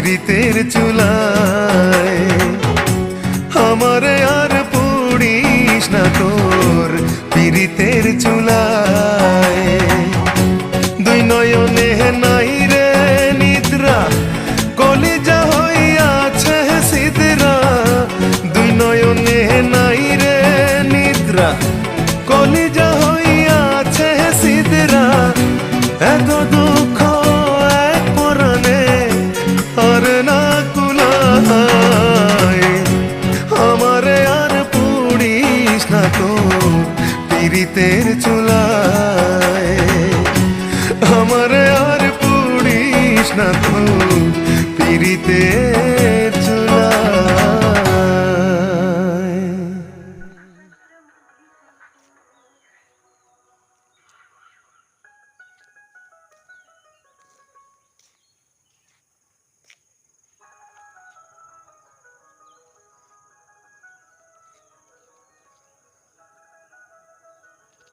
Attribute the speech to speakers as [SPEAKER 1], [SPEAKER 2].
[SPEAKER 1] পীড়িতের চুলায়। আমারে আর পুড়িস না তোর পীড়িতের চুলায়। দুই নয়নে নাই রে নিদ্রা, কলিজা হইয়াছে সিদরা। দুই নয়নে নাই রে নিদ্রা, কলিজা হইয়াছে সিদরা। এত দুঃখ এক পরাণে আর না কুলায়। আমারে আর পুড়িস না তোর পীড়িতের চুলায়। আমারে আর পুড়িস না তোর পীড়িতের